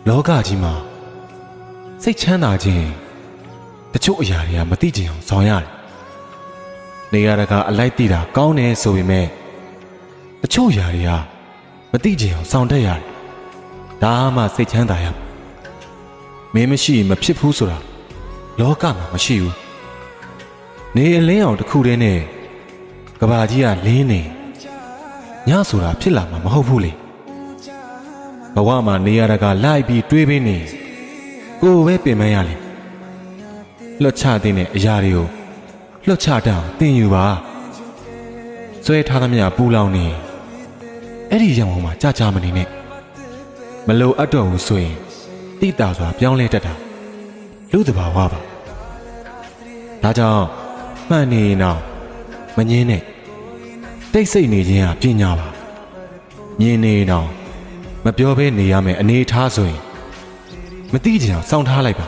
လောကကြီးမှာစိတ်ချမ်းသာခြင်းတချို့အရာတွေကမသိချင်အောင်ဆောင်ရတယ်နေရတာကအလိုက်သိတာကောင်းတယ်ဆိုပေမဲ့တချို့အရာတွေကမသိချင်အောင်ဆောင်တတ်ရတယ်ဒါမှစိတ်ချမ်းသာရမင်းမရှိမဖြစ်ဘူးဆိုတာလောကမှာမရှိဘူးနေအလင်းအောင်တစ်ခုတည်းနဲ့ကဘာကြီးကလင်းနေညဆိုတာဖြစ်လာမှာမဟုတ်ဘူးလေဘဝမှာနေရတာကလိုက်ပြီးတွေးပြီးနေကိုယ်ပဲပင်ပန်းရလေလွတ်ချတဲ့အရာတွေကိုလွတ်ချတတ်အောင်သင်ယူပါဆွဲထားသမျှပူလောင်နေအဲ့ဒီရောင်မှာကြာကြာမနေနဲ့မလိုအပ်တော့ဘူးဆိုရင်တိတာစွာပြောင်းလဲတတ်တာလူတဘာဝပါဒါကြောင့်မှန်နေတော့မငင်းနဲ့တိတ်ဆိတ်နေခြင်းဟာပညာပါမြင်နေတော့မပြောဘဲနေရမယ်အနေထားဆိုရင်မသိကြအောင်စောင့်ထားလိုက်ပါ